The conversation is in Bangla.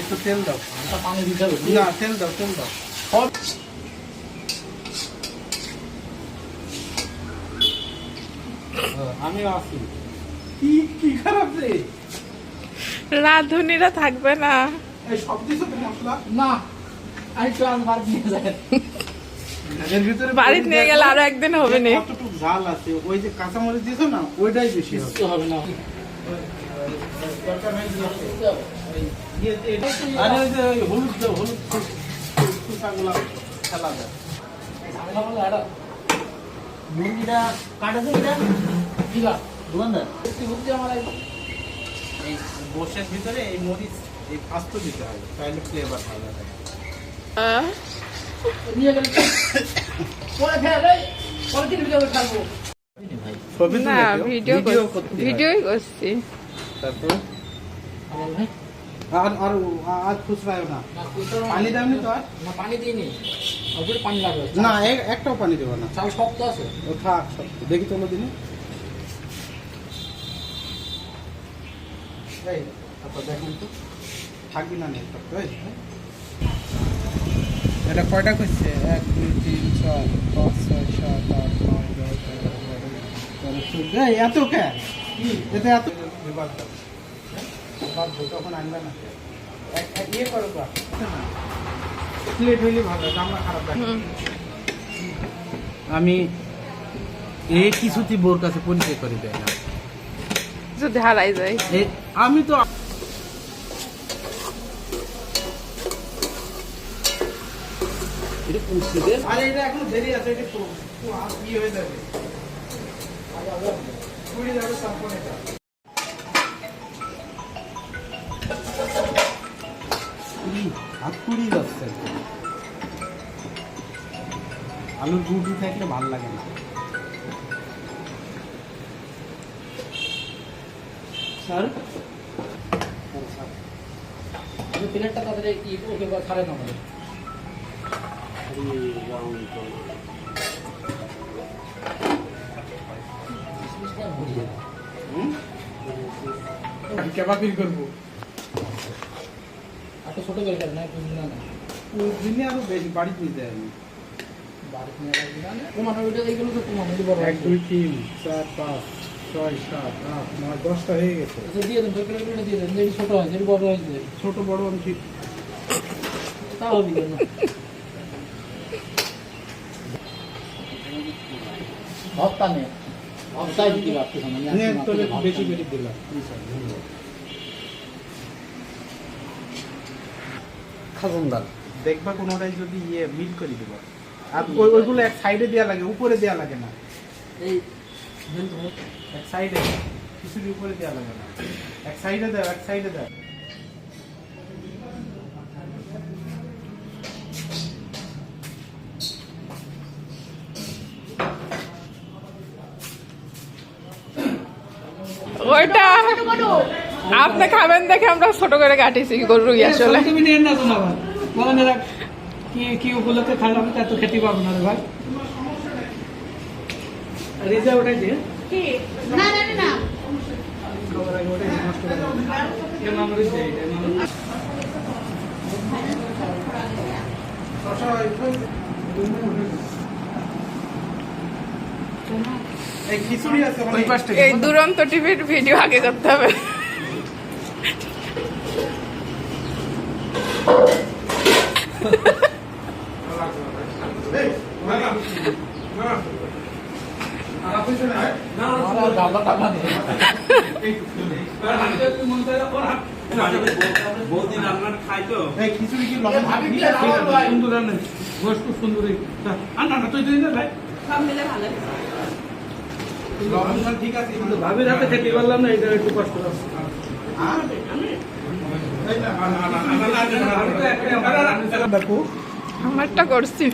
একটু তেল দাও। পানি দিতে হবে না, তেল দাও, তেল দাও। আমিও আসি। কি কি খারাপ রে? রাঁধুনিরা থাকবে না। এই সব দিছো তো মশলা? না আমি তো আর বাড়ি নিয়ে যাই এর ভিতরে বাড়িতে নিয়ে গেলে আরো একদিন হবে না। কতটুকু ঝাল আছে, ওই যে কাঁচামরিচ দিছো না, ওইটাই বেশি হবে। কিছু হবে না দরকার নাই আরে ওই যে ওই হলুদ দাও, হলুদ কুচাগুলা খেলা দাও। ঝামেলা বলে এটা মুরগিটা কাটেছে এটা ঠিক আছে দোকানদার বুঝছি আমার এই গোশের ভিতরে এই মরিচ, এই আস্ত দিতে হবে, তাহলে ফ্লেভার ভালো থাকে। নিয়ে গেলে পরে ফেলে পরে দিন ভিডিও খাবো ছবি না, তুলে দিও, ভিডিওই করছি। তারপর আমার ভাই আর আর খুচরায় না, পানি দাওনি তো আর? না পানি দিইনি ওপরে পানি লাগবে না, একটাও পানি দেবো না। চাল শক্ত আছে ও থাক, সত্যি দেখি তোলো দিনে। এই তারপর দেখুন তো থাকবি না নেই শক্ত। এটা কয়টা করছে? 1 2 3 4 5 6 7 8 9 10 11 12 13 14। এত কে? এতে এত বিবাদ দাও, বিবাদ তখন আনবে না। ইয়ে করো বা প্লেট হইলে ভালো, জামা খারাপ লাগে। আমি এই কিছুতেই বোর কাছে পরিচয় করে দেয় না, যদি হারাই যায়। আমি তো আরে এটা এখন দেরি আছে, এটা কি হয়ে যাবে, পুড়ে যাবে সম্পূর্ণ। এটা হাত পুড়িয়ে যাচ্ছে। আলুর গুটি থাকলে ভালো লাগে না। স্যার প্লেটটা তাদের কি ওকে ছাড়ে না আমাদের কেবাবিল করবো এত ছোট করে না না দিনে আরো বেশি বাড়িতে নিতে আমি। বাড়িতে নিয়ে লাগবে না কমানো ওইটা এইগুলো তো কমানো বড় 1 2 3 4 5 6 7 8 9 10টা হয়ে গেছে। দিয়ে দেন প্লেটগুলো দিয়ে দেন যেটি ছোট হয় যেটি বড় হয় ছোট বড় আমি ঠিক তাও দিবেন না ভর্তা নেই ভর্তাই দিতে পারছি না তোলে বেশি করে দিলাম। খাজনদার দেখবা কোনোটাই যদি ইয়ে মিল করে দিব, আর ওইগুলো এক সাইডে দেয়া লাগে, উপরে দেয়া লাগে না। এই এক সাইডে, কিছু উপরে দেয়া লাগে না, এক সাইডে দাও, এক সাইডে দাও। ওইটা আপনি খাবেন দেখে আমরা ছোট করে কাটিছি গরু আসলে। তুমি নেন না কোনো আবার বলেন এরা কি কি উপলক্ষে খারাপ আমি তো খেতে পারবো না রে ভাই রিজা ওটাই দিয়ে না না না খাবার আগে ওটাই নষ্ট করে এর নাম রিজা এটা নাম এই খিচুড়ি আছে ওই পাশটা। এই দুরন্ত টিভির ভিডিও আগে করতে হবে। এই খিচুড়ি কি লবণ সুন্দর রান্না গোশ খুব সুন্দর না তুই দিন না ভাই লবণ ঠিক আছে, কিন্তু ভাবির হাতে খেতে পারলাম না এটা একটু কষ্ট হচ্ছে দেখো আমারটা করছি।